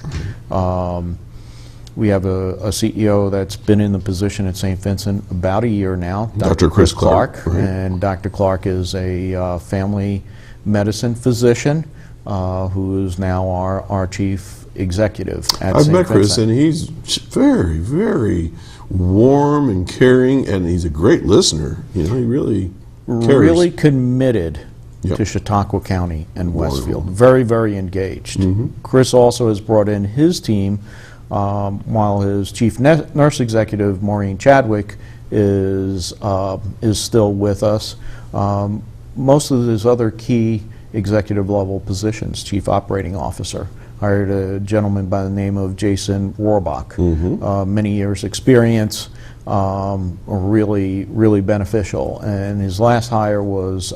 Speaker 4: We have a CEO that's been in the position at St. Vincent about a year now, Dr. Chris Clark.
Speaker 2: Right.
Speaker 4: And Dr. Clark is a family medicine physician who is now our chief executive at St. Vincent.
Speaker 2: I've met Chris, and he's very, very warm and caring, and he's a great listener. You know, he really cares.
Speaker 4: Really committed to Chautauqua County and Westfield. Very, very engaged. Chris also has brought in his team, while his chief nurse executive, Maureen Chadwick, is still with us. Most of his other key executive level positions, chief operating officer, hired a gentleman by the name of Jason Rohrbach. Many years experience, really, really beneficial. And his last hire was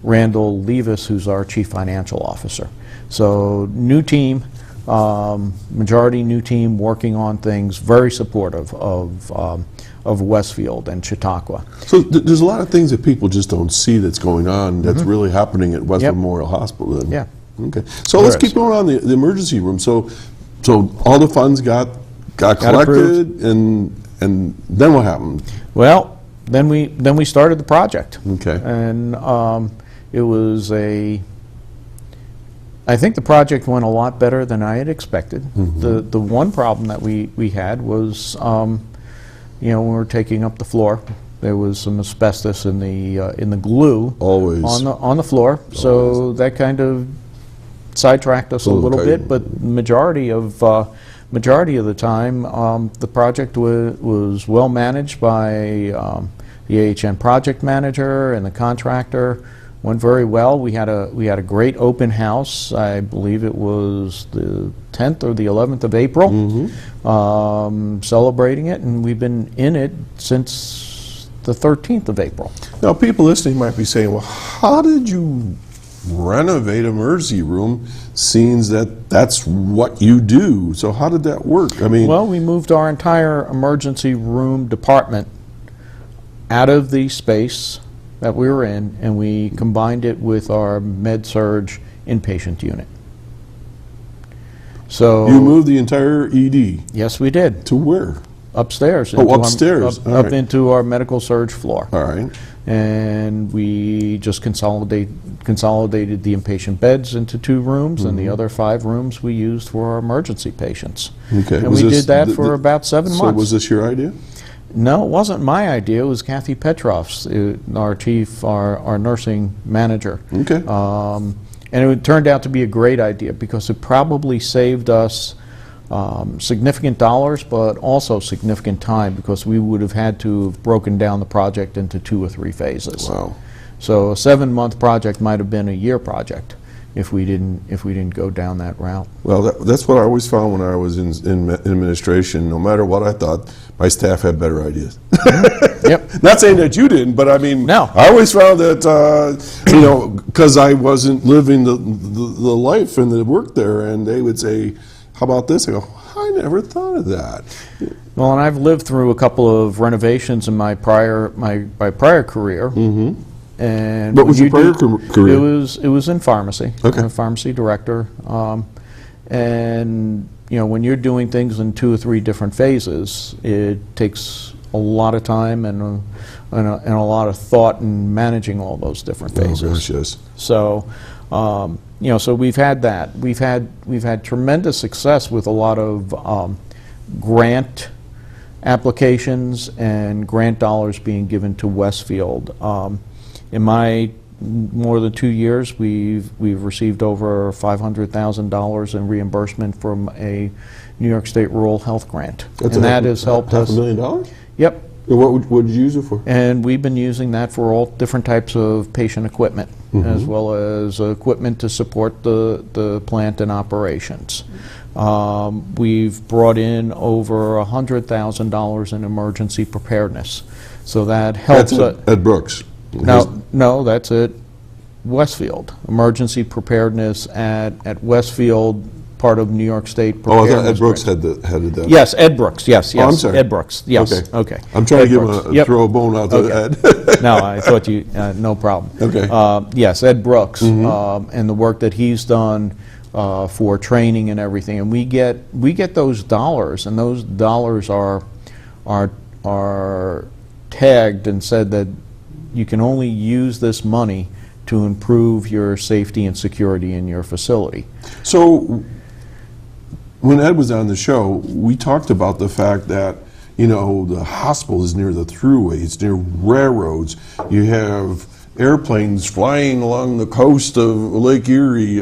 Speaker 4: Randall Levis, who's our chief financial officer. So new team, majority new team working on things, very supportive of Westfield and Chautauqua.
Speaker 2: So there's a lot of things that people just don't see that's going on that's really happening at West Memorial Hospital. Then.
Speaker 4: Yeah.
Speaker 2: Okay. So let's keep going on the emergency room. So all the funds got collected, and then what happened?
Speaker 4: Well, then we started the project.
Speaker 2: Okay.
Speaker 4: And it was I think the project went a lot better than I had expected. The one problem that we had was, you know, when we were taking up the floor, there was some asbestos in the glue
Speaker 2: Always.
Speaker 4: on the floor. So that kind of sidetracked us a little
Speaker 2: Okay.
Speaker 4: bit, but majority of the time, the project was well managed by the AHN project manager and the contractor. Went very well. We had a great open house. I believe it was the 10th or the 11th of April, celebrating it, and we've been in it since the 13th of April.
Speaker 2: Now, people listening might be saying, well, how did you renovate emergency room, seeing that that's what you do? So how did that work? I mean,
Speaker 4: Well, we moved our entire emergency room department out of the space that we were in, and we combined it with our med-surg inpatient unit. So
Speaker 2: you moved the entire ED
Speaker 4: yes, we did.
Speaker 2: to where?
Speaker 4: Upstairs.
Speaker 2: Oh,
Speaker 4: into our-
Speaker 2: upstairs.
Speaker 4: Up,
Speaker 2: All
Speaker 4: up
Speaker 2: right.
Speaker 4: into our medical surge floor.
Speaker 2: All right.
Speaker 4: And we just consolidated the inpatient beds into 2 rooms, and the other 5 rooms we used for our emergency patients.
Speaker 2: Okay.
Speaker 4: And
Speaker 2: Was
Speaker 4: we
Speaker 2: this
Speaker 4: did that
Speaker 2: the-
Speaker 4: for about 7
Speaker 2: So
Speaker 4: months.
Speaker 2: was this your idea?
Speaker 4: No, it wasn't my idea. It was Kathy Petrov's, our nursing manager.
Speaker 2: Okay.
Speaker 4: And it turned out to be a great idea because it probably saved us significant dollars, but also significant time, because we would have had to have broken down the project into 2 or 3 phases.
Speaker 2: Wow.
Speaker 4: So a 7-month project might have been a year project if we didn't go down that route.
Speaker 2: Well, that's what I always found when I was in administration. No matter what I thought, my staff had better ideas.
Speaker 4: Yep.
Speaker 2: Not saying that you didn't, but I mean,
Speaker 4: No.
Speaker 2: I always found that, because I wasn't living the life and the work there, and they would say, how about this? I go, I never thought of that.
Speaker 4: Well, and I've lived through a couple of renovations in my prior career. Mm-hmm. And
Speaker 2: What was
Speaker 4: when
Speaker 2: your
Speaker 4: you
Speaker 2: prior
Speaker 4: do-
Speaker 2: career?
Speaker 4: It was in pharmacy.
Speaker 2: Okay.
Speaker 4: I'm a pharmacy director, and when you're doing things in 2 or 3 different phases, it takes a lot of time and a lot of thought in managing all those different phases.
Speaker 2: Oh, gosh, yes.
Speaker 4: So, so we've had that. We've had tremendous success with a lot of grant applications and grant dollars being given to Westfield. In my more than 2 years, we've received over $500,000 in reimbursement from a New York State Rural Health Grant, and that has helped us.
Speaker 2: $500,000?
Speaker 4: Yep.
Speaker 2: And what did you use it for?
Speaker 4: And we've been using that for all different types of patient equipment, as well as equipment to support the plant and operations. We've brought in over $100,000 in emergency preparedness, so that helps.
Speaker 2: That's at Brooks.
Speaker 4: No, that's at Westfield. Emergency preparedness at Westfield, part of New York State
Speaker 2: Oh, I thought
Speaker 4: preparedness
Speaker 2: Ed Brooks
Speaker 4: grant.
Speaker 2: headed that.
Speaker 4: Yes, Ed Brooks, yes.
Speaker 2: I'm sorry.
Speaker 4: Ed Brooks, yes, okay.
Speaker 2: I'm trying
Speaker 4: Ed
Speaker 2: to give
Speaker 4: Brooks.
Speaker 2: him
Speaker 4: Yep.
Speaker 2: throw a bone out to
Speaker 4: Okay.
Speaker 2: Ed.
Speaker 4: No, I thought you, no problem.
Speaker 2: Okay.
Speaker 4: Yes, Ed Brooks, and the work that he's done for training and everything. And we get those dollars, and those dollars are tagged and said that you can only use this money to improve your safety and security in your facility.
Speaker 2: So, when Ed was on the show, we talked about the fact that, the hospital is near the thruway, it's near railroads. You have airplanes flying along the coast of Lake Erie,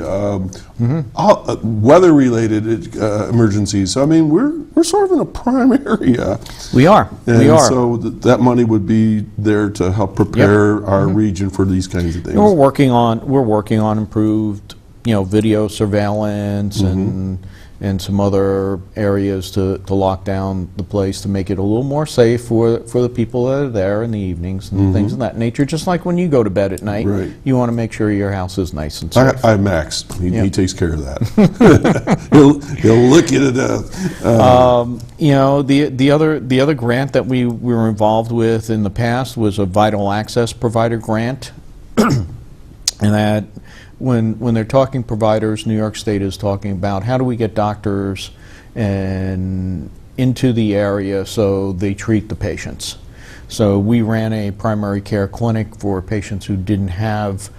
Speaker 2: weather-related emergencies. So, I mean, we're sort of in a prime area.
Speaker 4: We are.
Speaker 2: And
Speaker 4: we are.
Speaker 2: so that money would be there to help prepare our region for these kinds of things.
Speaker 4: We're working on improved, video surveillance and some other areas to lock down the place to make it a little more safe for the people that are there in the evenings and things of that nature. Just like when you go to bed at night,
Speaker 2: Right.
Speaker 4: you want to make sure your house is nice and safe.
Speaker 2: I have Max. He
Speaker 4: Yeah.
Speaker 2: takes care of that. he'll lick you to death.
Speaker 4: The other grant that we were involved with in the past was a vital access provider grant, and that when they're talking providers, New York State is talking about how do we get doctors and into the area so they treat the patients. So we ran a primary care clinic for patients who didn't have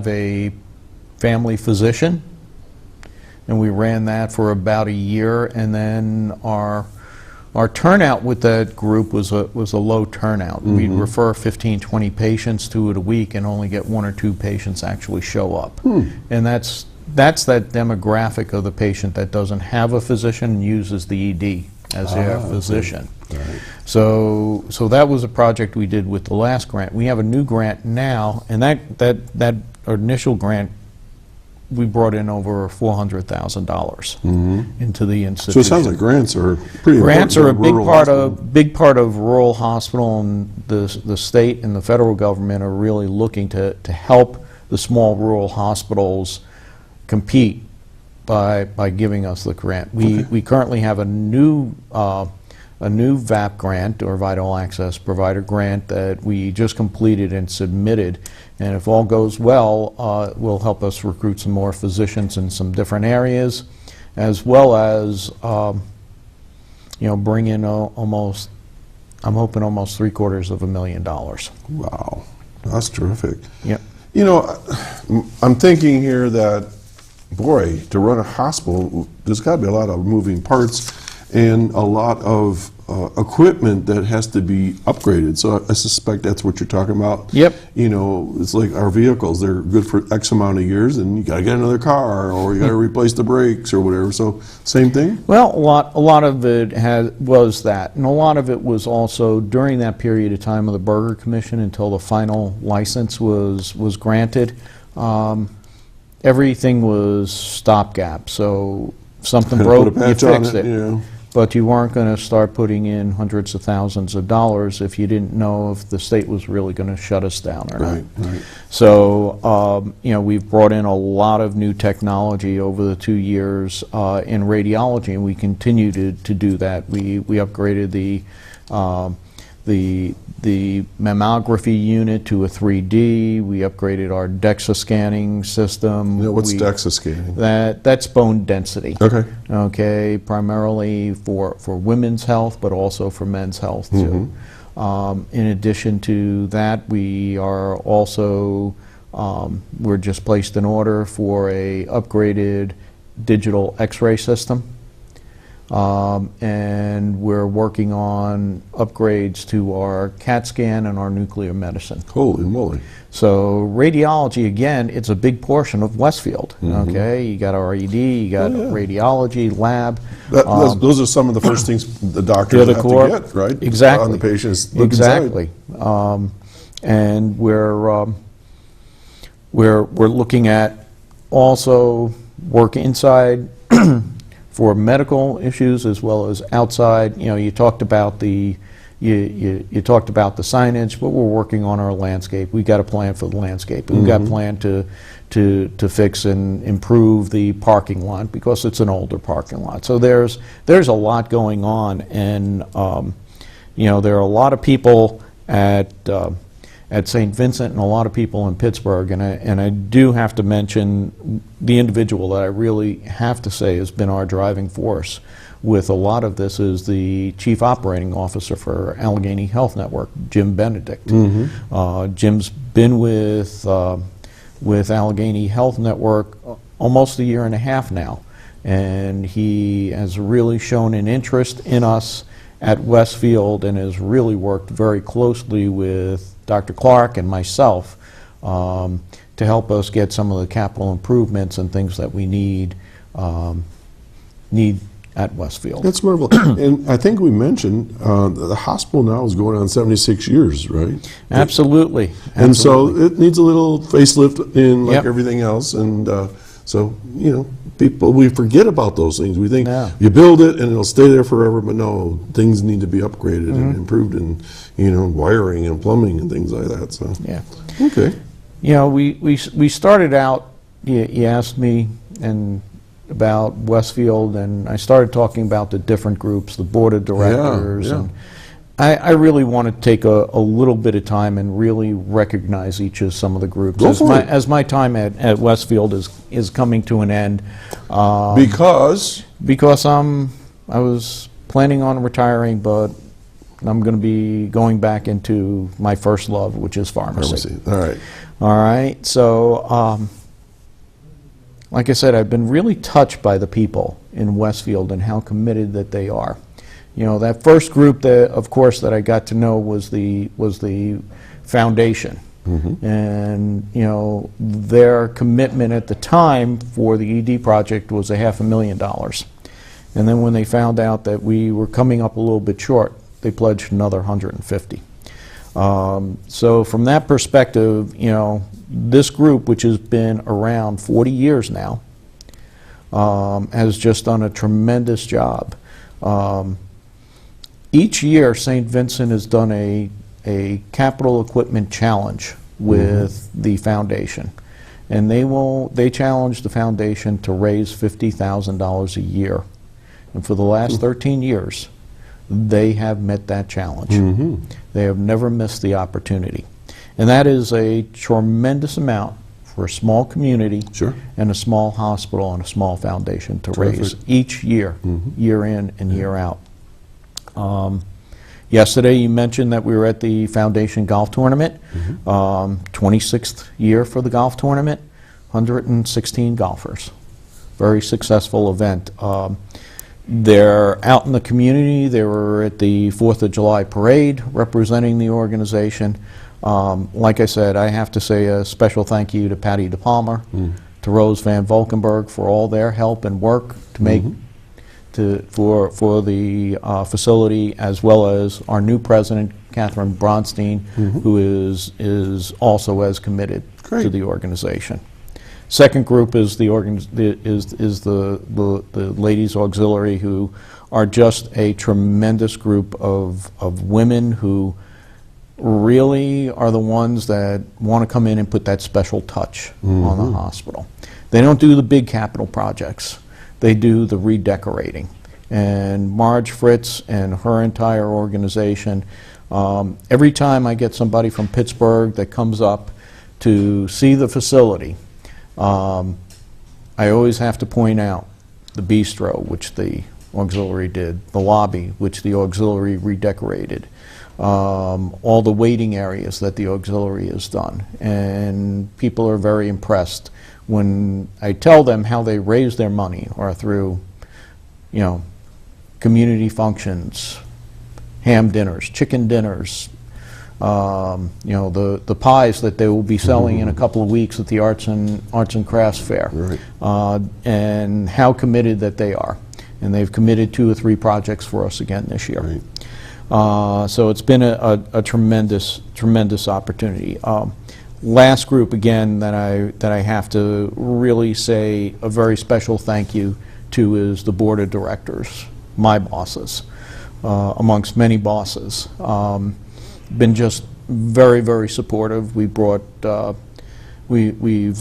Speaker 4: a family physician, and we ran that for about a year, and then our our turnout with that group was a low turnout. We'd refer 15, 20 patients to it a week and only get 1 or 2 patients actually show up. And that's that demographic of the patient that doesn't have a physician and uses the ED as their physician.
Speaker 2: Right.
Speaker 4: So that was a project we did with the last grant. We have a new grant now, and that initial grant, we brought in over $400,000 into the institution.
Speaker 2: So it sounds like grants are pretty
Speaker 4: Grants are a
Speaker 2: important.
Speaker 4: big part of rural hospital, and the state and the federal government are really looking to help the small rural hospitals compete by giving us the grant. We currently have a new VAP grant, or Vital Access Provider grant, that we just completed and submitted, and if all goes well, will help us recruit some more physicians in some different areas, as well as bring in almost, I'm hoping almost $750,000.
Speaker 2: Wow, that's terrific.
Speaker 4: Yep.
Speaker 2: You know, I'm thinking here that, boy, to run a hospital, there's got to be a lot of moving parts and a lot of equipment that has to be upgraded. So I suspect that's what you're talking about.
Speaker 4: Yep.
Speaker 2: You know, it's like our vehicles, they're good for X amount of years, and you got to get another car, or you got to replace the brakes or whatever. So same thing?
Speaker 4: Well, a lot of it was that, and a lot of it was also during that period of time of the Burger Commission until the final license was granted. Everything was stopgap, so something broke, you fixed it.
Speaker 2: Yeah.
Speaker 4: But you weren't going to start putting in hundreds of thousands of dollars if you didn't know if the state was really going to shut us down or not.
Speaker 2: Right.
Speaker 4: So, we've brought in a lot of new technology over the 2 years in radiology, and we continue to do that. We upgraded the mammography unit to a 3D. We upgraded our DEXA scanning system.
Speaker 2: What's DEXA scanning?
Speaker 4: That's bone density.
Speaker 2: Okay.
Speaker 4: Okay, primarily for women's health, but also for men's health too. In addition to that, we are also we're just placed an order for a upgraded digital X-ray system. And we're working on upgrades to our CAT scan and our nuclear medicine.
Speaker 2: Holy moly.
Speaker 4: So radiology, again, it's a big portion of Westfield. Okay, you got our ED, you got radiology, lab.
Speaker 2: Those are some of the first things the doctors have to get, right?
Speaker 4: Exactly.
Speaker 2: On the patients.
Speaker 4: Exactly. And we're looking at also work inside for medical issues as well as outside. You talked about the you talked about the signage, but we're working on our landscape. We've got a plan for the landscape. We've got a plan to fix and improve the parking lot because it's an older parking lot. So there's a lot going on, and there are a lot of people at St. Vincent and a lot of people in Pittsburgh, and I do have to mention the individual that I really have to say has been our driving force with a lot of this is the Chief Operating Officer for Allegheny Health Network, Jim Benedict. Jim's been with Allegheny Health Network almost 1.5 years now, and he has really shown an interest in us at Westfield and has really worked very closely with Dr. Clark and myself to help us get some of the capital improvements and things that we need at Westfield.
Speaker 2: That's wonderful. And I think we mentioned the hospital now is going on 76 years, right?
Speaker 4: Absolutely.
Speaker 2: And so it needs a little facelift in like everything else. And so, people, we forget about those things. We think you build it and it'll stay there forever, but no, things need to be upgraded and improved, and wiring and plumbing and things like that. So okay.
Speaker 4: We started out. You asked me about Westfield, and I started talking about the different groups, the board of directors, and I really want to take a little bit of time and really recognize each of some of the groups. As my time at Westfield is coming to an end.
Speaker 2: Because
Speaker 4: I was planning on retiring, but I'm going to be going back into my first love, which is pharmacy. All right. So, like I said, I've been really touched by the people in Westfield and how committed that they are. that first group that, of course, that I got to know was the foundation. And, their commitment at the time for the ED project was $500,000. And then when they found out that we were coming up a little bit short, they pledged another 150. So from that perspective, this group, which has been around 40 years now, has just done a tremendous job. Each year, St. Vincent has done a capital equipment challenge with the foundation, and they challenge the foundation to raise $50,000 a year, and for the last 13 years they have met that challenge. They have never missed the opportunity, and that is a tremendous amount for a small community and a small hospital and a small foundation to raise each year, year in and year out. Yesterday you mentioned that we were at the Foundation Golf Tournament, 26th year for the golf tournament, 116 golfers. Very successful event. They're out in the community. They were at the 4th of July parade representing the organization. Like I said, I have to say a special thank you to Patty DePalmer, to Rose Van Valkenburg for all their help and work to make for the facility, as well as our new president, Catherine Bronstein, who is also as committed to the organization. Second group is the ladies auxiliary, who are just a tremendous group of women who really are the ones that want to come in and put that special touch on the hospital. They don't do the big capital projects. They do the redecorating. And Marge Fritz and her entire organization, every time I get somebody from Pittsburgh that comes up to see the facility, I always have to point out the bistro, which the auxiliary did, the lobby, which the auxiliary redecorated, all the waiting areas that the auxiliary has done. And people are very impressed when I tell them how they raise their money, or through, community functions, ham dinners, chicken dinners, the pies that they will be selling in a couple of weeks at the Arts and Crafts Fair, and how committed that they are. And they've committed 2 or 3 projects for us again this year. So it's been a tremendous opportunity. Last group again that I have to really say a very special thank you to is the board of directors, my bosses, amongst many bosses. Been just very supportive. We've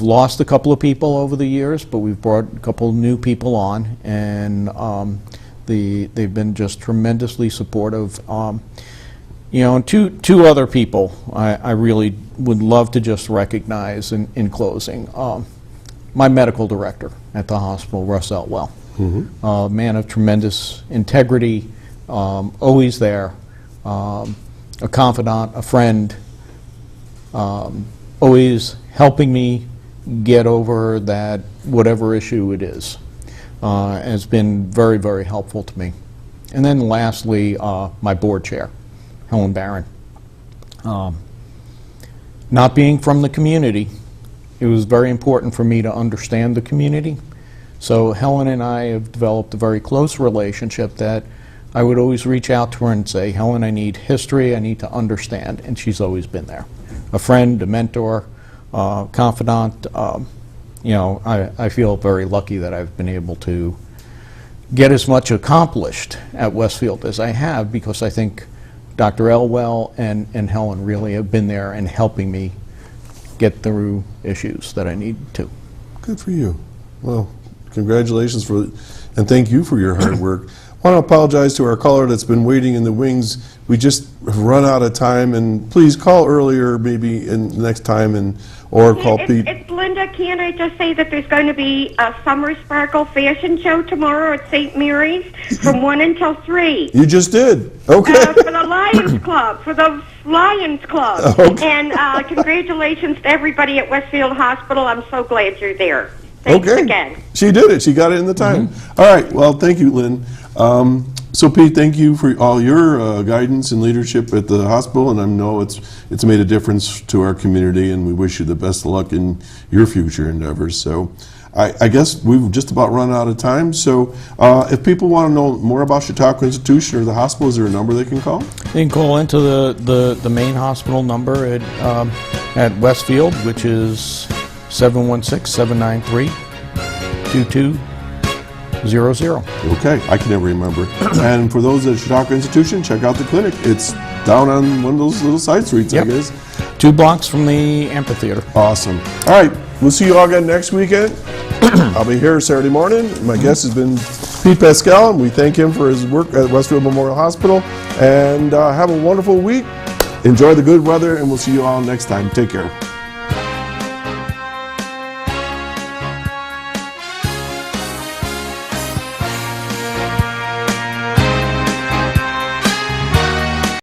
Speaker 4: lost a couple of people over the years, but we've brought a couple of new people on, and they've been just tremendously supportive. And two other people I really would love to just recognize in closing. My medical director at the hospital, Russ Eltwell, a man of tremendous integrity, always there, a confidant, a friend, always helping me get over that whatever issue it is. Has been very helpful to me. And then lastly, my board chair, Helen Barron. Not being from the community, it was very important for me to understand the community. So Helen and I have developed a very close relationship that I would always reach out to her and say, Helen, I need history, I need to understand, and she's always been there. A friend, a mentor, confidant. I feel very lucky that I've been able to get as much accomplished at Westfield as I have, because I think Dr. Elwell and Helen really have been there and helping me get through issues that I need to.
Speaker 2: Good for you. Well, congratulations and thank you for your hard work. I want to apologize to our caller that's been waiting in the wings. We just have run out of time, and please call earlier, maybe in next time, or call Pete.
Speaker 5: It's Linda. Can I just say that there's going to be a Summer Sparkle fashion show tomorrow at St. Mary's from 1 until 3.
Speaker 2: You just did. Okay.
Speaker 5: For the Lions Club. For the Lions Club. Okay. And congratulations to everybody at Westfield Hospital. I'm so glad you're there. Thanks again.
Speaker 2: She did it. She got it in the time. All right. Well, thank you, Lynn. So Pete, thank you for all your guidance and leadership at the hospital, and I know it's made a difference to our community, and we wish you the best of luck in your future endeavors. So I guess we've just about run out of time. So if people want to know more about Chautauqua Institution or the hospital, is there a number they can call?
Speaker 4: You can call into the main hospital number at Westfield, which is 716-793-2200.
Speaker 2: Okay, I can never remember. And for those at Chautauqua Institution, check out the clinic. It's down on one of those little side streets,
Speaker 4: Yep.
Speaker 2: I guess.
Speaker 4: 2 blocks from the amphitheater.
Speaker 2: Awesome. All right, we'll see you all again next weekend. I'll be here Saturday morning. My guest has been Pete Pascale, and we thank him for his work at Westfield Memorial Hospital. And have a wonderful week. Enjoy the good weather, and we'll see you all next time. Take care.